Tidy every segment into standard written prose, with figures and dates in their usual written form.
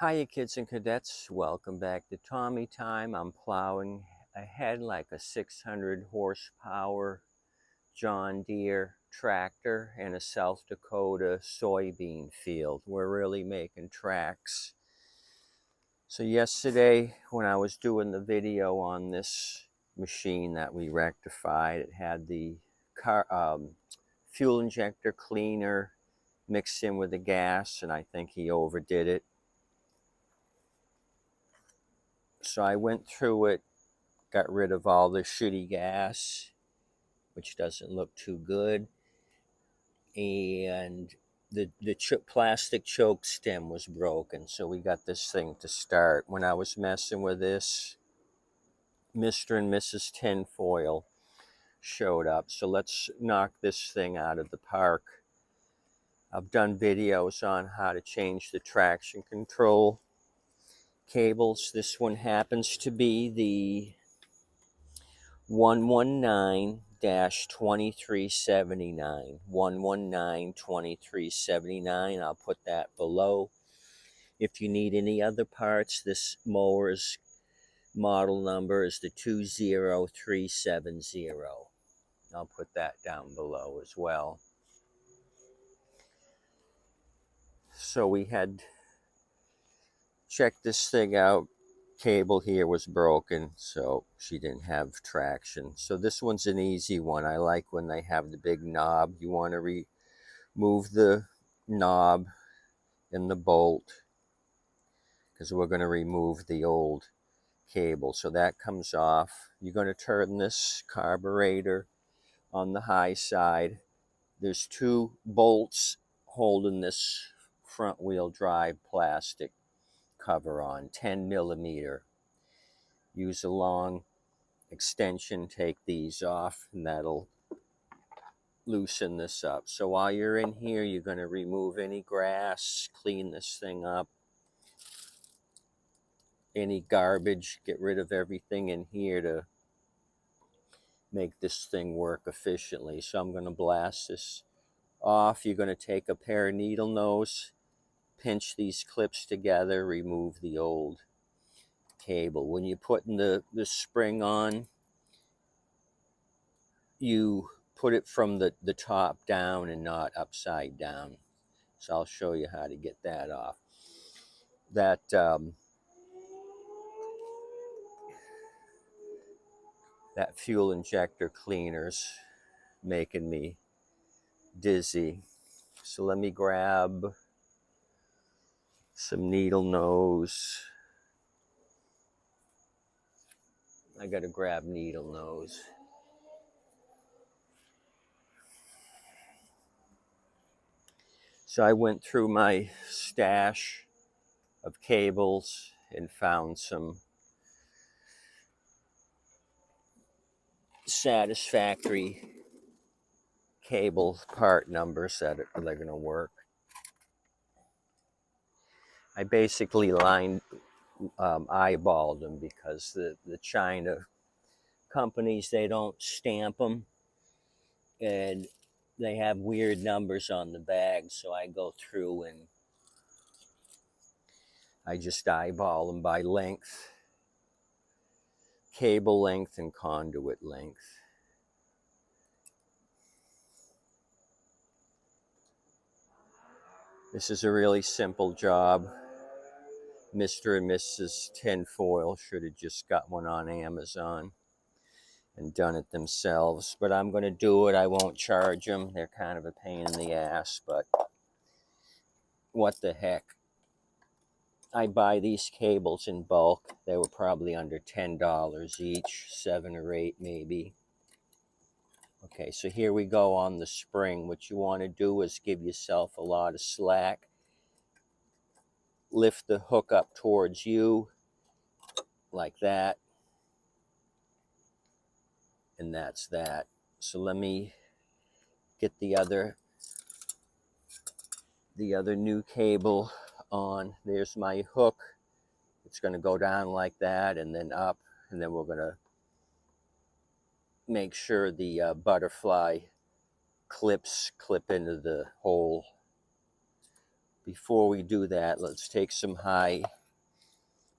Hiya kids and cadets, welcome back to Tommy Time. I'm plowing ahead like a 600 horsepower John Deere tractor in a South Dakota soybean field. We're really making tracks. So yesterday when I was doing the video on this machine that we rectified, it had the fuel injector cleaner mixed in with the gas, and I think he overdid it. So I went through it, got rid of all the shitty gas, which doesn't look too good, and the plastic choke stem was broken, so we got this thing to start. When I was messing with this, Mr. and Mrs. Tinfoil showed up, so let's knock this thing out of the park. I've done videos on how to change the traction control cables. This one happens to be the 119-2379, 119-2379. I'll put that below. If you need any other parts, this mower's model number is the 20370. I'll put that down below as well. So we had checked this thing out. Cable here was broken, so she didn't have traction. So this one's an easy one. I like when they have the big knob. You want to remove the knob and the bolt because we're going to remove the old cable. So that comes off. You're going to turn this carburetor on the high side. There's two bolts holding this front wheel drive plastic cover on, 10 millimeter. Use a long extension, take these off, and that'll loosen this up. So while you're in here, you're going to remove any grass, clean this thing up, any garbage, get rid of everything in here to make this thing work efficiently. So I'm going to blast this off. You're going to take a pair of needle nose, pinch these clips together, remove the old cable. When you're putting the spring on, you put it from the top down and not upside down. So I'll show you how to get that off. That that fuel injector cleaner's making me dizzy. So let me grab some needle nose. I gotta grab needle nose. So I went through my stash of cables and found some satisfactory cable part numbers that are going to work. I basically eyeballed them because the China companies, they don't stamp them and they have weird numbers on the bag. So I go through and I just eyeball them by length, cable length and conduit length. This is a really simple job. Mr. and Mrs. Tinfoil should have just got one on Amazon and done it themselves, but I'm going to do it. I won't charge them. They're kind of a pain in the ass, but what the heck. I buy these cables in bulk. They were probably under $10 each, 7 or 8 maybe. Okay, so here we go on the spring. What you want to do is give yourself a lot of slack. Lift the hook up towards you like that. And that's that. So let me get the other new cable on. There's my hook. It's going to go down like that and then up, and then we're going to make sure the butterfly clips clip into the hole Before we do that, let's take some high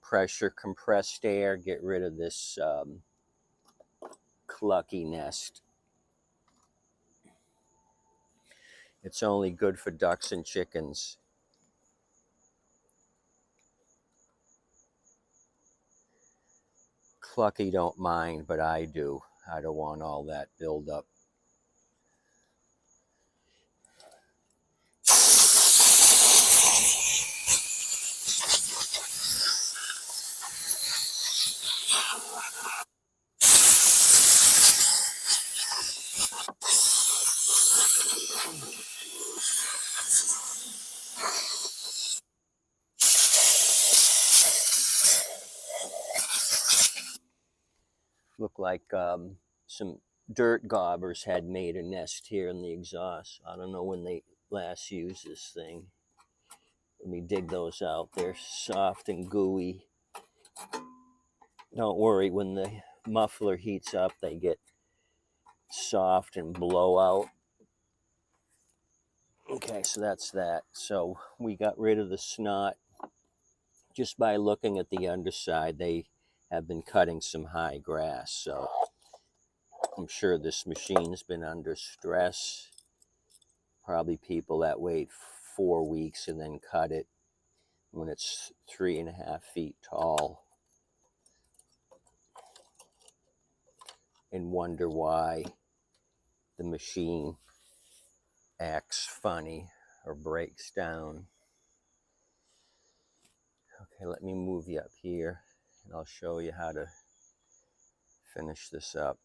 pressure compressed air, get rid of this clucky nest. It's only good for ducks and chickens. Clucky don't mind, but I do. I don't want all that buildup. Look like some dirt gobbers had made a nest here in the exhaust. I don't know when they last used this thing. Let me dig those out. They're soft and gooey. Don't worry, when the muffler heats up, they get soft and blow out. Okay, so that's that. So we got rid of the snot just by looking at the underside. They have been cutting some high grass, so I'm sure this machine's been under stress. Probably people that wait 4 weeks and then cut it when it's 3.5 feet tall and wonder why the machine acts funny or breaks down. Okay, let me move you up here and I'll show you how to finish this up.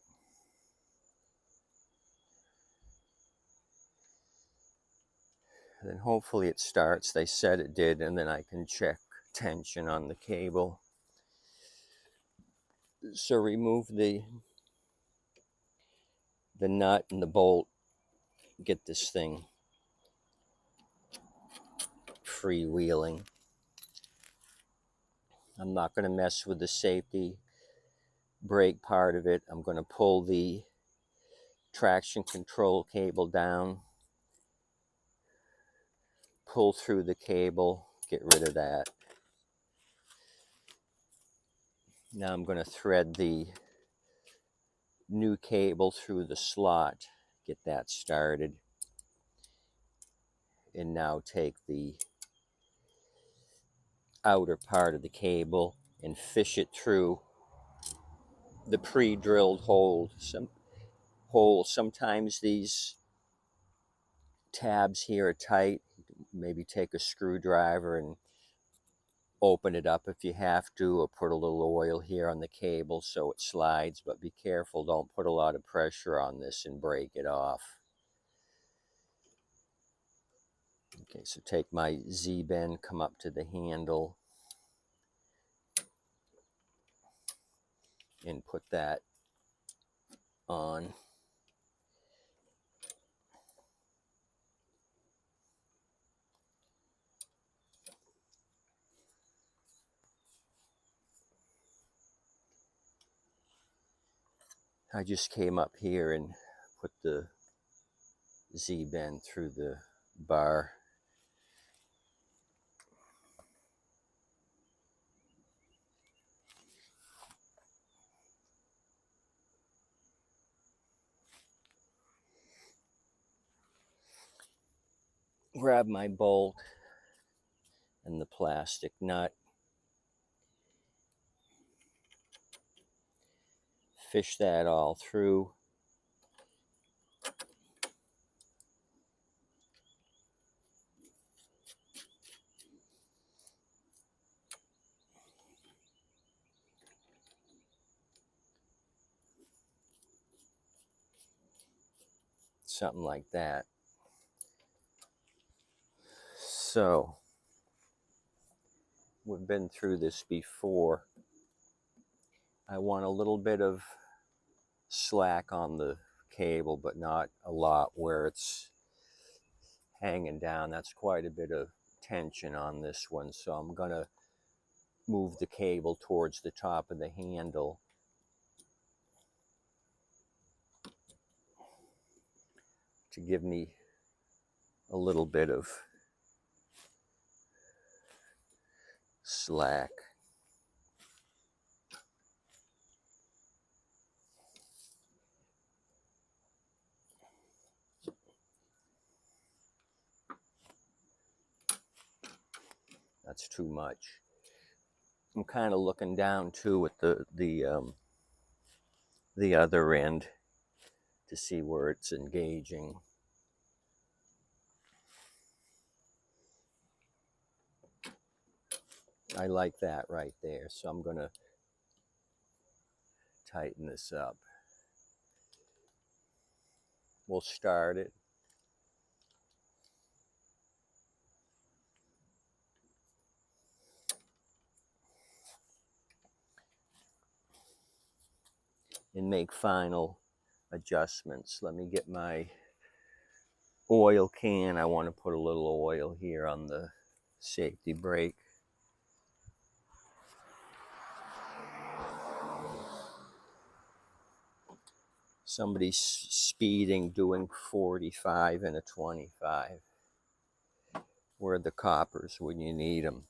And then hopefully it starts. They said it did, and then I can check tension on the cable. So remove the nut and the bolt, get this thing freewheeling. I'm not going to mess with the safety brake part of it. I'm going to pull the traction control cable down, pull through the cable, get rid of that. Now I'm going to thread the new cable through the slot, get that started, and now take the outer part of the cable and fish it through the pre-drilled hole. Sometimes these tabs here are tight. Maybe take a screwdriver and open it up if you have to, or put a little oil here on the cable so it slides, but be careful, don't put a lot of pressure on this and break it off. Okay, so take my Z-bend, come up to the handle and put that on. I just came up here and put the Z-bend through the bar. Grab my bolt and the plastic nut. Fish that all through. Something like that. So, we've been through this before. I want a little bit of slack on the cable, but not a lot where it's hanging down. That's quite a bit of tension on this one. So I'm going to move the cable towards the top of the handle to give me a little bit of slack. That's too much. I'm kind of looking down too at the other end to see where it's engaging. I like that right there, so I'm going to tighten this up. We'll start it. And make final adjustments. Let me get my oil can. I want to put a little oil here on the safety brake. Somebody's speeding doing 45 and a 25. Where are the coppers when you need them?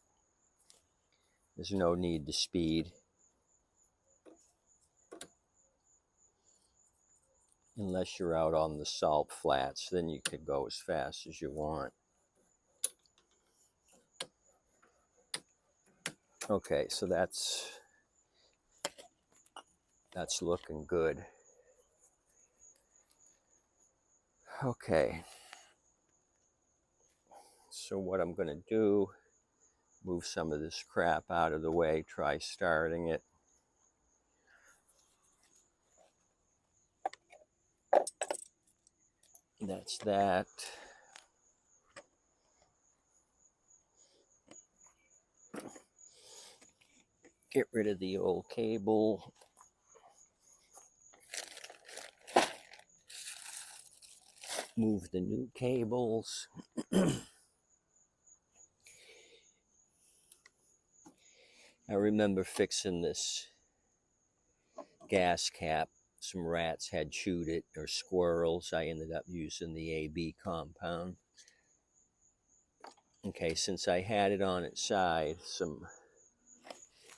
There's no need to speed. Unless you're out on the salt flats, then you could go as fast as you want. Okay, so that's looking good. Okay, so what I'm going to do, move some of this crap out of the way, try starting it. That's that. Get rid of the old cable. Move the new cables. I remember fixing this gas cap. Some rats had chewed it, or squirrels. I ended up using the AB compound. Okay, since I had it on its side,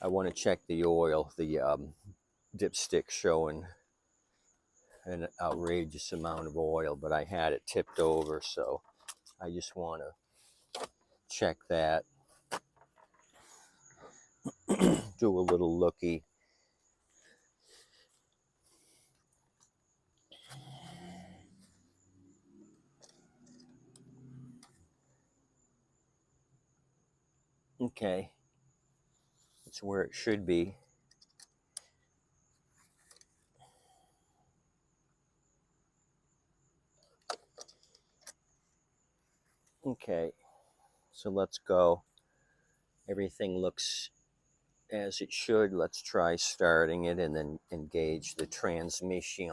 I want to check the oil. The dipstick showing an outrageous amount of oil, but I had it tipped over, so I just want to check that. Do a little looky. Okay, it's where it should be. Okay, so let's go. Everything looks as it should. Let's try starting it and then engage the transmission.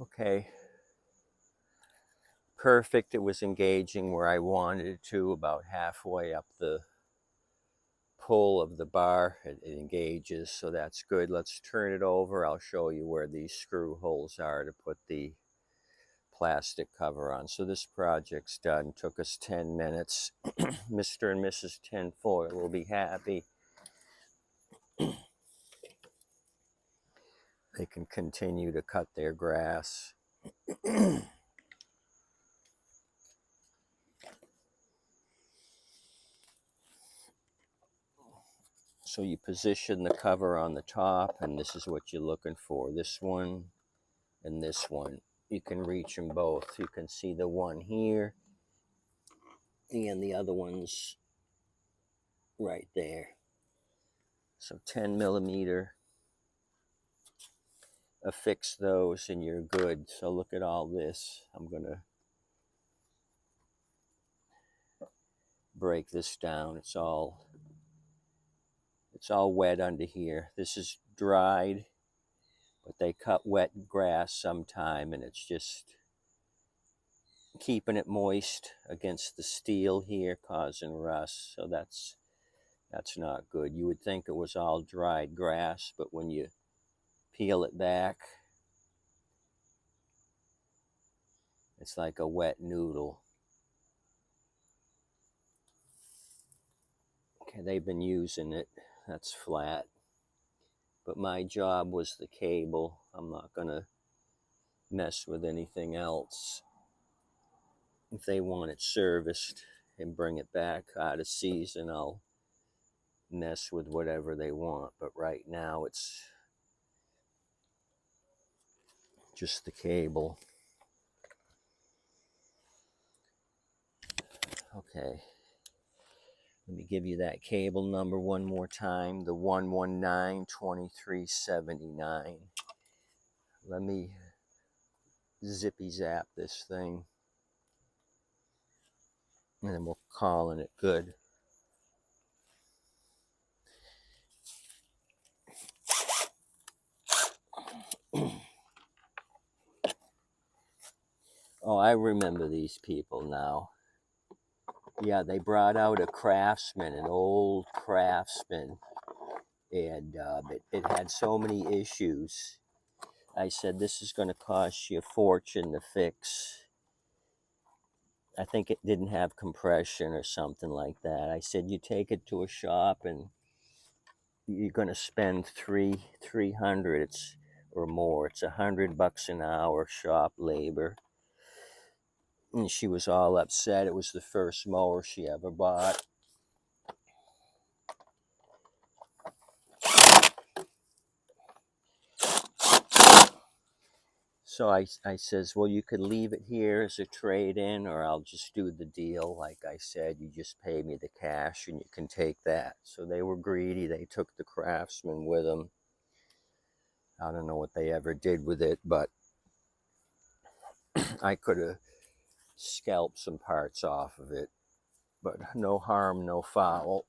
Okay, perfect. It was engaging where I wanted it to, about halfway up the pull of the bar. It engages, so that's good. Let's turn it over. I'll show you where these screw holes are to put the plastic cover on. So this project's done. Took us 10 minutes. Mr. and Mrs. Tinfoil will be happy. They can continue to cut their grass. So you position the cover on the top, and this is what you're looking for. This one and this one. You can reach them both. You can see the one here and the other one's right there. So 10 millimeter, affix those and you're good. So look at all this. I'm gonna break this down. It's all wet under here. This is dried, but they cut wet grass sometime, and it's just keeping it moist against the steel here, causing rust. So that's not good. You would think it was all dried grass, but when you peel it back, it's like a wet noodle. Okay, they've been using it. That's flat. But my job was the cable. I'm not gonna mess with anything else. If they want it serviced and bring it back out of season, I'll mess with whatever they want. But right now it's just the cable. Okay. Let me give you that cable number one more time, the 119-2379. Let me zippy zap this thing, and then we'll call it good. Oh, I remember these people now. Yeah, they brought out a Craftsman, an old Craftsman, and it had so many issues. I said, this is going to cost you a fortune to fix. I think it didn't have compression or something like that. I said, you take it to a shop and you're going to spend $300 or more. It's $100 an hour shop labor. And she was all upset. It was the first mower she ever bought. So I says, well, you could leave it here as a trade-in, or I'll just do the deal. Like I said, you just pay me the cash and you can take that. So they were greedy. They took the Craftsman with them. I don't know what they ever did with it, but I could have scalped some parts off of it. But no harm, no foul.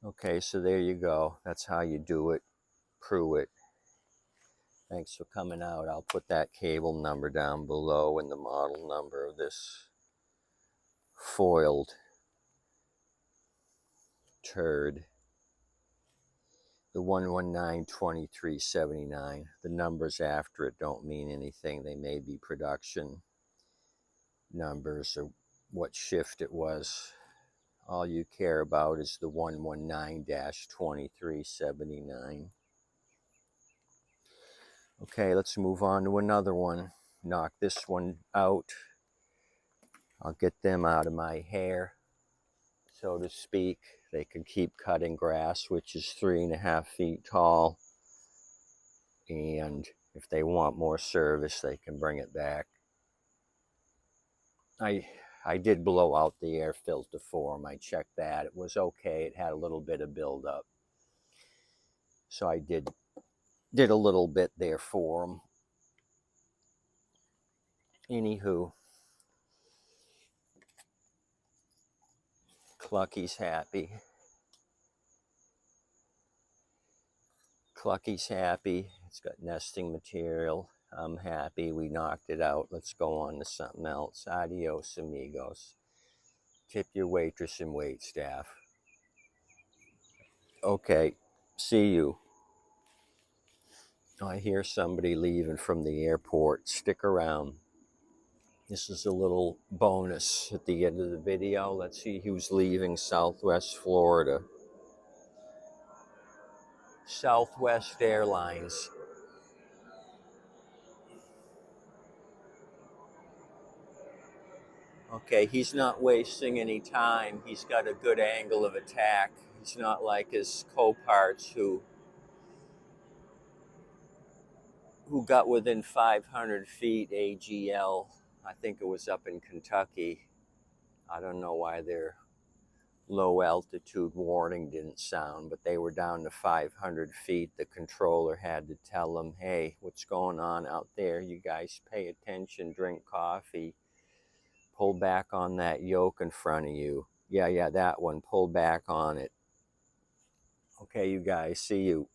Okay, so there you go. That's how you do it. Pruitt. Thanks for coming out. I'll put that cable number down below and the model number of this foiled turd. The 119-2379. The numbers after it don't mean anything. They may be production numbers or what shift it was. All you care about is the 119-2379. Okay, let's move on to another one. Knock this one out. I'll get them out of my hair, so to speak. They can keep cutting grass, which is 3.5 feet tall. And if they want more service, they can bring it back. I did blow out the air filter for them. I checked that. It was okay. It had a little bit of buildup. So I did a little bit there for them. Anywho, Clucky's happy. Clucky's happy. It's got nesting material. I'm happy. We knocked it out. Let's go on to something else. Adios, amigos. Tip your waitress and wait staff. Okay, see you. I hear somebody leaving from the airport. Stick around. This is a little bonus at the end of the video. Let's see who's leaving Southwest Florida. Southwest Airlines. Okay, he's not wasting any time. He's got a good angle of attack. He's not like his co-parts who got within 500 feet AGL. I think it was up in Kentucky. I don't know why their low altitude warning didn't sound, but they were down to 500 feet. The controller had to tell them, hey, what's going on out there? You guys pay attention, drink coffee, pull back on that yoke in front of you. Yeah, that one, pull back on it. Okay, you guys, see you.